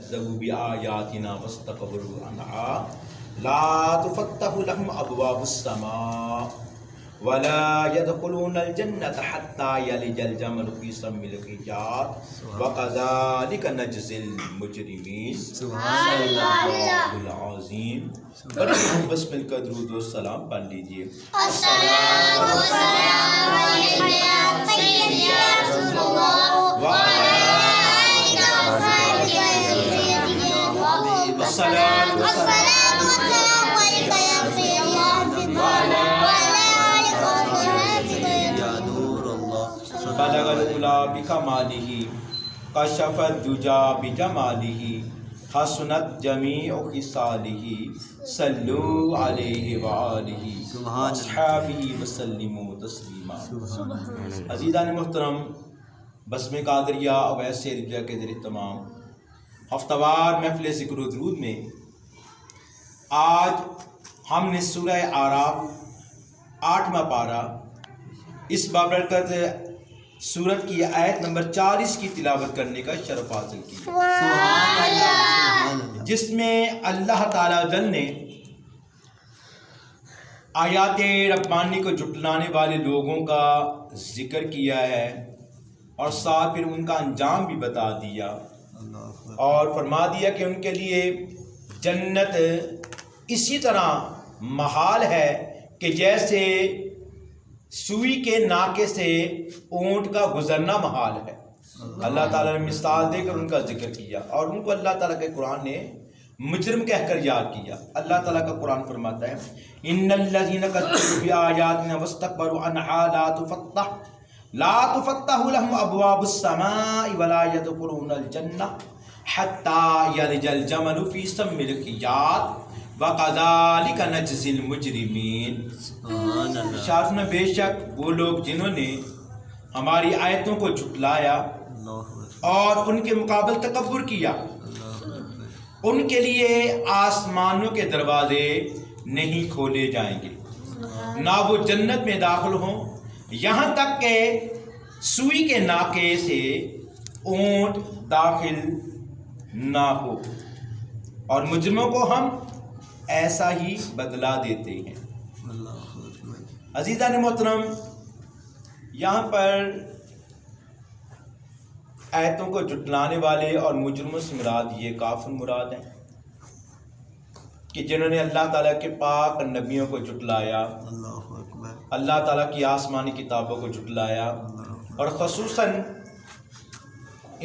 کذبوا بآیاتنا واستكبروا عنها لا تفتح لهم ابواب السماء ولا يدخلون الجنة حتى يلج الجمل في سم الخياط وكذلك نجزي المجرمين سبحان اللہ العظیم۔ بس مل کر درود و سلام پڑھ لیجیے۔ السلام علیکم یا سیدی یا رسول اللہ وعلی آلہ وصحبہ اجمعین۔ السلام علیکم یا سیدی یا رسول اللہ وعلی آلہ وصحبہ اجمعین۔ بلغ العلا بکمالہ کشف الدجی بجمالہ حسنت جمیع خصالہ صلو علیہ وآلہ واصحابہ وسلموا تسلیما۔ عزیزان محترم، بسم قادریہ اویس رضویہ کے ذریعے تمام ہفتہ وار محفل ذکر و درود میں آج ہم نے سورہ اعراف 8واں پارہ اس بابرکت سورت کی آیت نمبر 40 کی تلاوت کرنے کا شرف حاصل کیا، جس میں اللہ تعالیٰ جل نے آیات ربانی کو جھٹلانے والے لوگوں کا ذکر کیا ہے اور ساتھ پھر ان کا انجام بھی بتا دیا اور فرما دیا کہ ان کے لیے جنت اسی طرح محال ہے کہ جیسے سوئی کے ناکے سے اونٹ کا گزرنا محال ہے۔ اللہ تعالیٰ نے مثال دے کر ان کا ذکر کیا اور ان کو اللہ تعالیٰ کے قرآن نے مجرم کہہ کر یاد کیا۔ اللہ تعالیٰ کا قرآن فرماتا ہے ان الذین کذبوا بآیاتنا واستکبروا عنہا لا تفتح لهم ابواب السماء ولا يدخلون الجنہ حتی یلج الجمل فی سم الخیاط وَقَذَلِكَ نَجْزِي الْمُجْرِمِينَ۔ شارفنا بے شک وہ لوگ جنہوں نے ہماری آیتوں کو جھٹلایا اور ان کے مقابل تکبر کیا، ان کے لیے آسمانوں کے دروازے نہیں کھولے جائیں گے، نہ وہ جنت میں داخل ہوں یہاں تک کہ سوئی کے ناکے سے اونٹ داخل نہ ہو، اور مجرموں کو ہم ایسا ہی بدلا دیتے ہیں۔ عزیزان محترم، یہاں پر آیتوں کو جھٹلانے والے اور مجرموں سے مراد یہ کافر مراد ہیں کہ جنہوں نے اللہ تعالیٰ کے پاک نبیوں کو جھٹلایا، اللہ تعالیٰ کی آسمانی کتابوں کو جھٹلایا، اور خصوصاً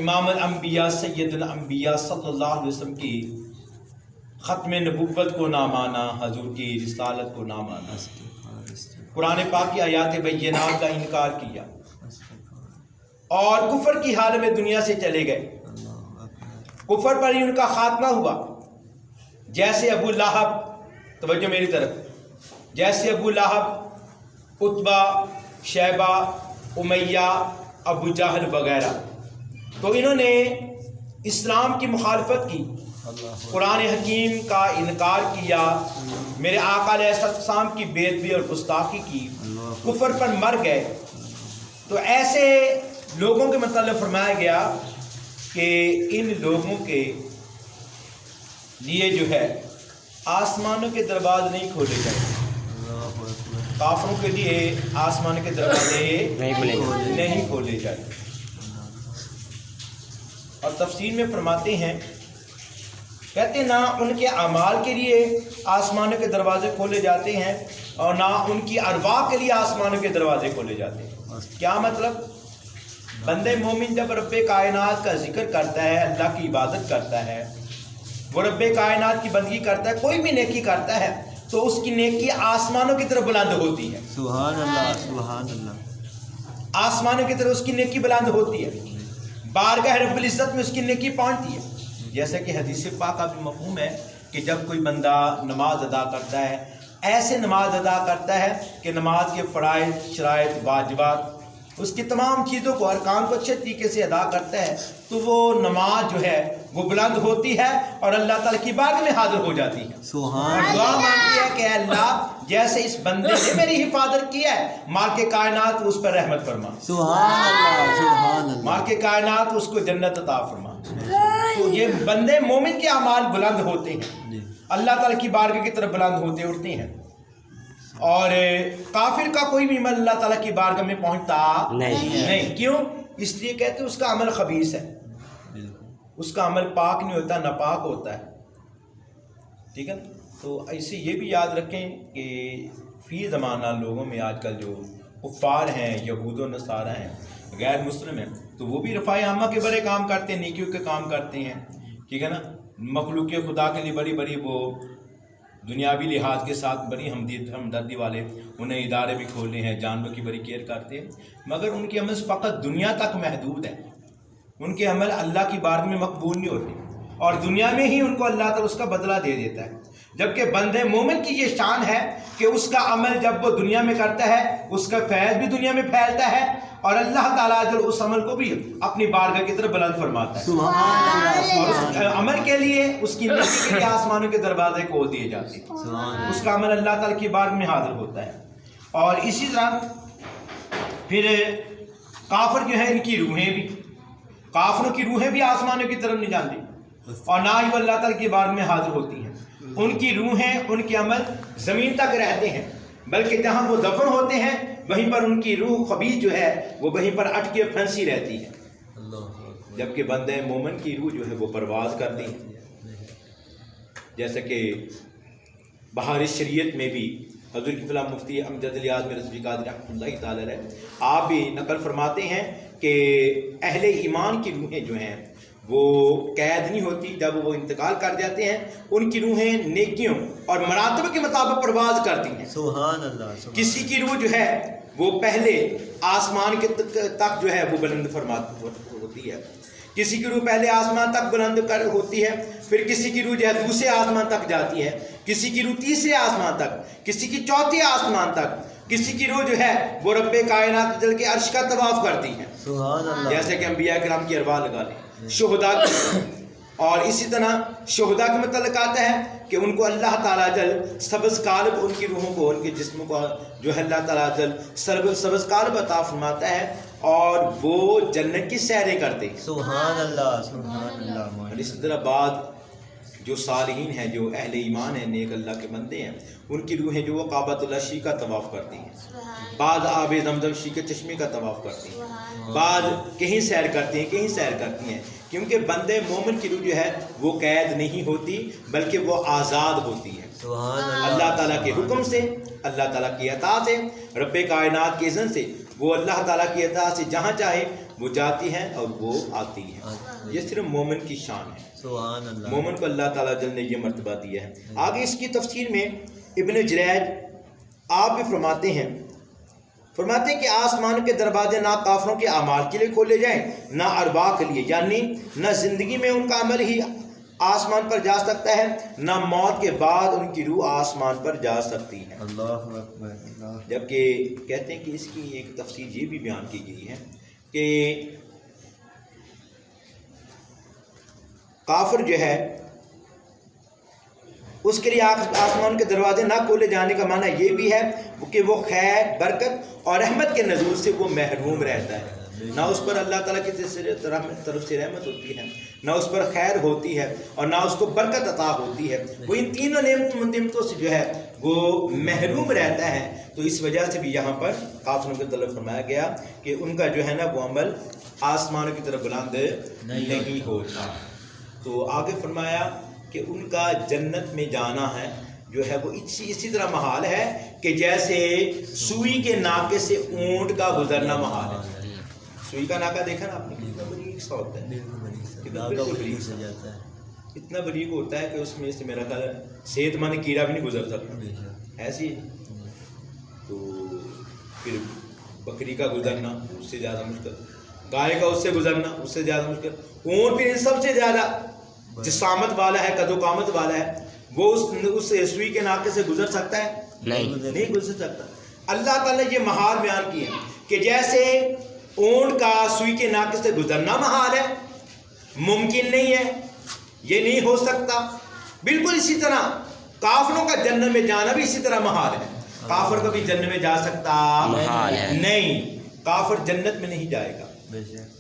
امام الانبیاء سید الانبیاء صلی اللہ علیہ وسلم کی ختم نبوت کو نہ مانا، حضور کی رسالت کو نہ مانا، قرآن پاک کی آیات بینات کا انکار کیا اور کفر کی حال میں دنیا سے چلے گئے۔ کفر پر ہی ان کا خاتمہ ہوا، جیسے ابو لہب، توجہ میری طرف، جیسے ابو لہب، عتبہ، شیبہ، امیہ، ابو جہل وغیرہ، تو انہوں نے اسلام کی مخالفت کی، قرآن حکیم کا انکار کیا، میرے آقا علیہ السلام کی بے ادبی اور گستاخی کی، کفر پر مر گئے۔ تو ایسے لوگوں کے متعلق فرمایا گیا کہ ان لوگوں کے لیے جو ہے آسمانوں کے دروازے نہیں کھولے جائیں، کافروں کے لیے آسمانوں کے دروازے نہیں کھولے جائیں۔ اور تفسیر میں فرماتے ہیں، کہتے ہیں نہ ان کے اعمال کے لیے آسمانوں کے دروازے کھولے جاتے ہیں اور نہ ان کی ارواح کے لیے آسمانوں کے دروازے کھولے جاتے ہیں۔ کیا مطلب؟ بندے مومن جب رب کائنات کا ذکر کرتا ہے، اللہ کی عبادت کرتا ہے، وہ رب کائنات کی بندگی کرتا ہے، کوئی بھی نیکی کرتا ہے تو اس کی نیکی آسمانوں کی طرف بلند ہوتی ہے۔ سبحان اللہ، سبحان اللہ۔ آسمانوں کی طرف اس کی نیکی بلند ہوتی ہے، بارگاہ رب العزت میں اس کی نیکی پہنچتی ہے۔ جیسا کہ حدیث پاک کا بھی مفہوم ہے کہ جب کوئی بندہ نماز ادا کرتا ہے، ایسے نماز ادا کرتا ہے کہ نماز کے فرائض، شرائط، واجبات، اس کی تمام چیزوں کو، ارکان کو اچھے طریقے سے ادا کرتا ہے، تو وہ نماز جو ہے وہ بلند ہوتی ہے اور اللہ تعالیٰ کی بارگاہ میں حاضر ہو جاتی ہے اور دعا مانگتی ہے کہ اللہ جیسے اس بندے نے میری حفاظت کی ہے، مالک کائنات اس پر رحمت فرما، سبحان اللہ، سبحان اللہ، مالک کائنات اس کو جنت عطا فرما۔ تو یہ بندے مومن کے اعمال بلند ہوتے ہیں، اللہ تعالیٰ کی بارگاہ کی طرف بلند ہوتے اٹھتے ہیں، اور کافر کا کوئی بھی عمل اللہ تعالیٰ کی بارگاہ میں پہنچتا نہیں۔ کیوں؟ اس لیے کہتے ہیں اس کا عمل خبیث ہے، اس کا عمل پاک نہیں ہوتا، ناپاک ہوتا ہے، ٹھیک ہے نا؟ تو ایسے یہ بھی یاد رکھیں کہ فی زمانہ لوگوں میں آج کل جو کفار ہیں، یہود و نصارہ ہیں، غیر مسلم ہیں، تو وہ بھی رفاع عامہ کے بڑے کام کرتے ہیں، نیکیوں کے کام کرتے ہیں، ٹھیک ہے نا؟ مخلوق خدا کے لیے بڑی بڑی وہ دنیاوی لحاظ کے ساتھ بڑی ہمدردی والے انہیں ادارے بھی کھولے ہیں، جانوروں کی بڑی کیئر کرتے ہیں، مگر ان کے عمل فقط دنیا تک محدود ہے، ان کے عمل اللہ کی بارگاہ میں مقبول نہیں ہوتے، اور دنیا میں ہی ان کو اللہ تعالیٰ اس کا بدلہ دے دیتا ہے۔ جبکہ بندے مومن کی یہ شان ہے کہ اس کا عمل جب وہ دنیا میں کرتا ہے اس کا فیض بھی دنیا میں پھیلتا ہے، اور اللہ تعالیٰ جو اس عمل کو بھی اپنی بارگاہ کی طرف بلند فرماتا ہے، اور اس عمل کے لیے اس کی نیکی کے لیے آسمانوں کے دروازے کھول دیے جاتے ہیں، اس کا عمل اللہ تعالیٰ کی بارگاہ میں حاضر ہوتا ہے۔ اور اسی طرح پھر کافر جو ہیں، ان کی روحیں بھی، کافروں کی روحیں بھی آسمانوں کی طرف نہیں جانتی، اور نہ ہی وہ اللہ تعالیٰ کی بارگاہ میں حاضر ہوتی ہیں۔ ان کی روحیں، ان کے عمل زمین تک رہتے ہیں، بلکہ جہاں وہ دفن ہوتے ہیں وہیں پر ان کی روح خبیث جو ہے وہ وہیں پر اٹکے پھنسی رہتی ہے، جبکہ بندے مومن کی روح جو ہے وہ پرواز کرتی ہے۔ جیسا کہ بہار شریعت میں بھی حضور کی فلاں مفتی امجد علی اعظمی رضوی قادری رحمۃ اللہ تعالی علیہ آپ بھی نقل فرماتے ہیں کہ اہل ایمان کی روحیں جو ہیں وہ قید نہیں ہوتی، جب وہ انتقال کر جاتے ہیں ان کی روحیں نیکیوں اور مراتب کے مطابق پرواز کرتی ہیں۔ سبحان اللہ۔ کسی کی روح جو ہے وہ پہلے آسمان کے تک جو ہے وہ بلند فرماتی ہوتی ہے، کسی کی روح پہلے آسمان تک بلند ہوتی ہے، پھر کسی کی روح جو ہے دوسرے آسمان تک جاتی ہے، کسی کی روح تیسرے آسمان تک، کسی کی چوتھے آسمان تک، کسی کی روح جو ہے وہ رب کائنات جل کے عرش کا طواف کرتی ہے، سبحان اللہ۔ جیسے کہ انبیاء کرام کی ارواح لگا لیں، شہداء کی، اور اسی طرح شہداء کے متعلق آتا ہے کہ ان کو اللہ تعالیٰ جل سبز قالب، ان کی روحوں کو، ان کے جسموں کو جو ہے اللہ تعالیٰ جل سبز قالب عطا فرماتا ہے، اور وہ جنت کی سیریں کرتے ہیں۔ سبحان اللہ، سبحان اللہ۔ اور اسی طرح بعد جو صالحین ہیں، جو اہل ایمان ہیں، نیک اللہ کے بندے ہیں، ان کی روحیں جو وہ کعبۃ اللہ شی کا طواف کرتی ہیں، بعد آب زمزم شی کے چشمے کا طواف کرتی ہیں، بعد کہیں سیر کرتی ہیں، کہیں سیر کرتی ہیں، کیونکہ بندے مومن کی روح جو ہے وہ قید نہیں ہوتی بلکہ وہ آزاد ہوتی ہے، سبحان اللہ۔ اللہ تعالیٰ کے حکم سے، اللہ تعالیٰ کی اطاعت سے، رب کائنات کے اذن سے، وہ اللہ تعالیٰ کی اطاعت سے جہاں چاہے وہ جاتی ہیں اور وہ آتی ہیں۔ یہ صرف مومن کی شان ہے، سبحان اللہ۔ مومن کو اللہ تعالیٰ جل نے یہ مرتبہ دیا ہے۔ آگے اس کی تفسیر میں ابن جریج آپ بھی فرماتے ہیں کہ آسمان کے دروازے نہ کافروں کے اعمال کے لیے کھولے جائیں، نہ ارواح کے لیے، یعنی نہ زندگی میں ان کا عمل ہی آسمان پر جا سکتا ہے، نہ موت کے بعد ان کی روح آسمان پر جا سکتی ہے۔ اللہ اکبر، اللہ۔ جبکہ کہتے ہیں کہ اس کی ایک تفسیر یہ بھی بیان کی گئی ہے کہ کافر جو ہے اس کے لیے آسمان کے دروازے نہ کھولے جانے کا معنی یہ بھی ہے کہ وہ خیر، برکت اور رحمت کے نزول سے وہ محروم رہتا ہے، نہ اس پر اللہ تعالیٰ کی طرف سے رحمت ہوتی ہے، نہ اس پر خیر ہوتی ہے، اور نہ اس کو برکت عطا ہوتی ہے، وہ ان تینوں نعمتوں سے جو ہے وہ محروم رہتا ہے۔ تو اس وجہ سے بھی یہاں پر کافروں کی طرف فرمایا گیا کہ ان کا جو ہے نا وہ عمل آسمانوں کی طرف بلند نہیں ہوتا۔ تو آگے فرمایا کہ ان کا جنت میں جانا ہے جو ہے وہ اسی طرح محال ہے کہ جیسے سوئی کے ناکے سے اونٹ کا گزرنا محال ہے۔ سوئی کا ناکہ دیکھا نا آپ نے، کتنا باریک سا ہوتا ہے، بالکل باریک سا جاتا ہے، اتنا باریک ہوتا ہے کہ اس میں سے میرا خیال ہے صحت مند کیڑا بھی نہیں گزر سکتا، ایسی ہے۔ تو پھر بکری کا گزرنا اس سے زیادہ مشکل، گائے کا اس سے گزرنا اس سے زیادہ مشکل، اونٹ پھر ان سب سے زیادہ جسامت والا ہے، قد و قامت والا ہے، وہ اس سوئی کے ناکے سے گزر سکتا ہے؟ نہیں گزر سکتا۔ اللہ تعالیٰ نے یہ محال بیان کی ہے کہ جیسے اونٹ کا سوئی کے ناکے سے گزرنا محال ہے، ممکن نہیں ہے، یہ نہیں ہو سکتا، بالکل اسی طرح کافروں کا جنت میں جانا بھی اسی طرح محال ہے۔ کافر کبھی جنت میں جا سکتا نہیں، کافر جنت میں نہیں جائے گا،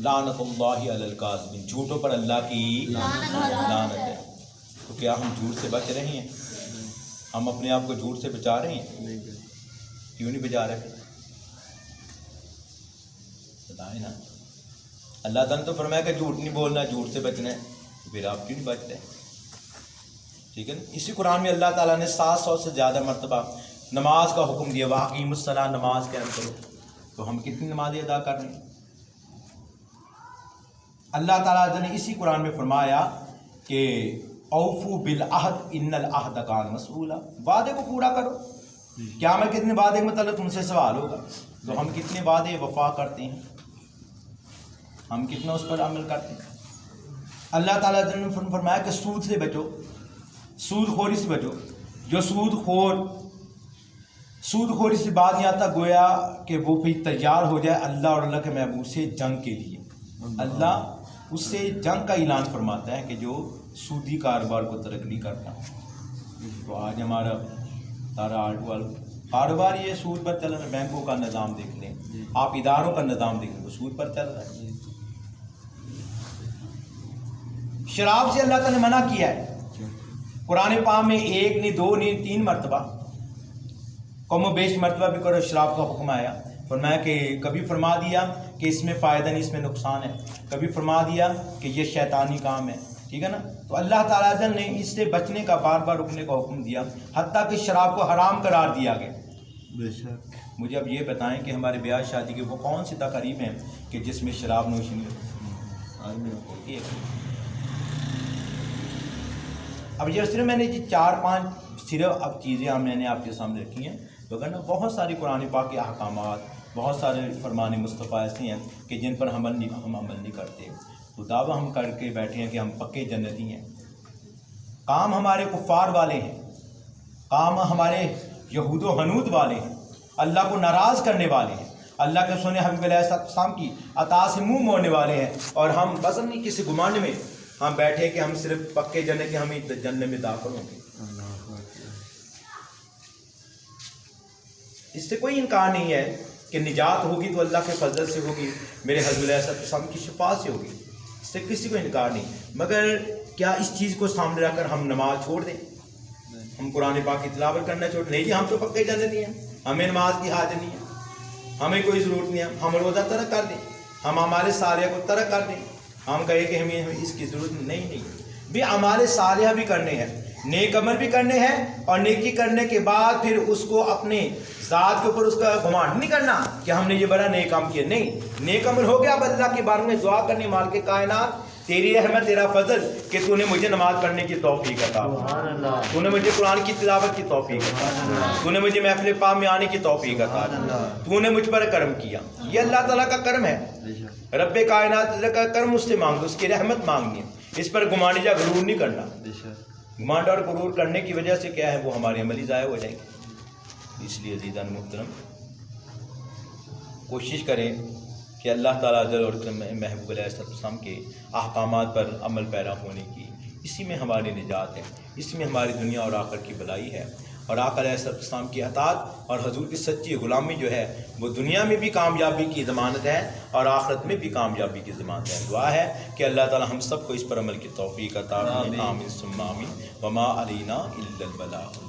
لعنت اللہ علی الکاذبین، جھوٹوں پر اللہ کی لعنت ہے۔ تو کیا ہم جھوٹ سے بچ رہے ہیں؟ ہم اپنے آپ کو جھوٹ سے بچا رہے ہیں؟ کیوں نہیں بچا رہے؟ بتائیں نا۔ اللہ تعالیٰ نے تو فرمایا کہ جھوٹ نہیں بولنا، جھوٹ سے بچنا ہے، پھر آپ کیوں نہیں بچتے؟ ٹھیک ہے نا۔ اسی قرآن میں اللہ تعالیٰ نے 700 سے زیادہ مرتبہ نماز کا حکم دیا، وَأَقِیمُوا الصَّلَاۃَ، نماز قائم کرو۔ تو ہم کتنی نمازیں ادا کر رہے ہیں؟ اللہ تعالیٰ نے اسی قرآن میں فرمایا کہ اوفوا بالعہد ان العہد کان مسئولا، وعدے کو پورا کرو۔ قیامت کتنے وعدے کے متعلق تم سے سوال ہوگا، تو ہم کتنے وعدے وفا کرتے ہیں، ہم کتنا اس پر عمل کرتے ہیں؟ اللہ تعالیٰ نے فرمایا کہ سود سے بچو، سود خوری سے بچو۔ جو سود خوری سے بات نہیں آتا، گویا کہ وہ پھر تیار ہو جائے اللہ اور اللہ کے محبوب سے جنگ کے لیے۔ اللہ اس سے جنگ کا اعلان فرماتا ہے کہ جو سودی کاروبار کو ترک نہیں کرتا۔ تو آج ہمارا سارا کاروبار یہ سود پر چل رہا ہے۔ بینکوں کا نظام دیکھ لیں، آپ اداروں کا نظام دیکھ لیں، وہ سود پر چل رہا ہے۔ شراب سے اللہ تعالیٰ نے منع کیا ہے قرآن پاک میں، 1 نہیں 2 نہیں 3 مرتبہ، کم و بیش مرتبہ بھی کرو شراب کا حکم آیا۔ فرمایا کہ کبھی فرما دیا کہ اس میں فائدہ نہیں، اس میں نقصان ہے، کبھی فرما دیا کہ یہ شیطانی کام ہے، ٹھیک ہے نا۔ تو اللہ تعالیٰ نے اس سے بچنے کا بار بار رکنے کا حکم دیا، حتیٰ کہ شراب کو حرام قرار دیا گیا۔ بے شک۔ مجھے اب یہ بتائیں کہ ہمارے بیاہ شادی کے وہ کون سی تقریب ہیں کہ جس میں شراب نوشی نہیں ہوتی ہے؟ اب یہ صرف میں نے 4-5 صرف اب چیزیں میں نے آپ کے سامنے رکھی ہیں، تو اگر نا بہت ساری قرآن پاک کے احکامات، بہت سارے فرمان مصطفیٰ ایسے ہیں کہ جن پر ہم عمل نہیں کرتے۔ تو دعویٰ ہم کر کے بیٹھے ہیں کہ ہم پکے جنتی ہیں، کام ہمارے کفار والے ہیں، کام ہمارے یہود و حنود والے ہیں، اللہ کو ناراض کرنے والے ہیں، اللہ کے سونے حبیب علیہ السلام کی عطا سے منہ موڑنے والے ہیں، اور ہم بس نہیں کسی گمان میں ہم بیٹھے کہ ہم صرف پکے جنت کے ہمیں جنت میں داخل ہوں گے۔ اس سے کوئی انکار نہیں ہے کہ نجات ہوگی تو اللہ کے فضل سے ہوگی، میرے حضرت علیہ السلام کی شفاعت سے ہوگی، اس سے کسی کو انکار نہیں۔ مگر کیا اس چیز کو سامنے رکھ کر ہم نماز چھوڑ دیں، ہم قرآن پاک کی تلاوت کرنا چھوڑ دیں؟ نہیں جی، ہم تو پکے جنتی ہیں، ہمیں نماز کی حاجت نہیں ہے، ہمیں کوئی ضرورت نہیں ہے، ہم روزہ ترک کر دیں، ہم ہمارے صالحہ کو ترک کر دیں، ہم کہیں کہ ہمیں اس کی ضرورت نہیں بھی ہمارے صالحہ بھی کرنے ہیں، نیک عمل بھی کرنے ہیں، اور نیکی کرنے کے بعد پھر اس کو اپنے ذات کے اوپر اس کا گھمانڈ نہیں کرنا کہ ہم نے یہ بڑا نیک کام کیا۔ نہیں، نیک عمل ہو گیا، اب اللہ کے بارے میں دعا کرنی، مالک کائنات تیری رحمت، تیرا فضل کہ تو نے مجھے نماز پڑھنے کی توفیق عطا فرمائی، تو نے مجھے قرآن کی تلاوت کی توفیق عطا فرمائی، تو نے مجھے محفل پاک میں آنے کی توفیق عطا فرمائی، تو نے مجھ پر کرم کیا۔ یہ اللہ تعالیٰ کا کرم ہے، رب کائنات کا کرم اس سے مانگو، اس کی رحمت مانگنی ہے، اس پر گمانڈ یا غرور نہیں کرنا۔ گمانڈ اور غرور کرنے کی وجہ سے کیا ہے، وہ ہماری عملی ضائع ہو جائیں گے۔ اس لیے عزیزان محترم، کوشش کریں کہ اللہ تعالیٰ جل اور محبوب علیہ السلام کے احکامات پر عمل پیرا ہونے کی، اسی میں ہماری نجات ہے، اس میں ہماری دنیا اور آخرت کی بھلائی ہے، اور آقا علیہ السلام کی اطاعت اور حضور کی سچی غلامی جو ہے وہ دنیا میں بھی کامیابی کی ضمانت ہے اور آخرت میں بھی کامیابی کی ضمانت ہے۔ دعا ہے کہ اللہ تعالیٰ ہم سب کو اس پر عمل کی توفیق عطا فرمائے، آمین ثم آمین، وما علینا الا البلاغ۔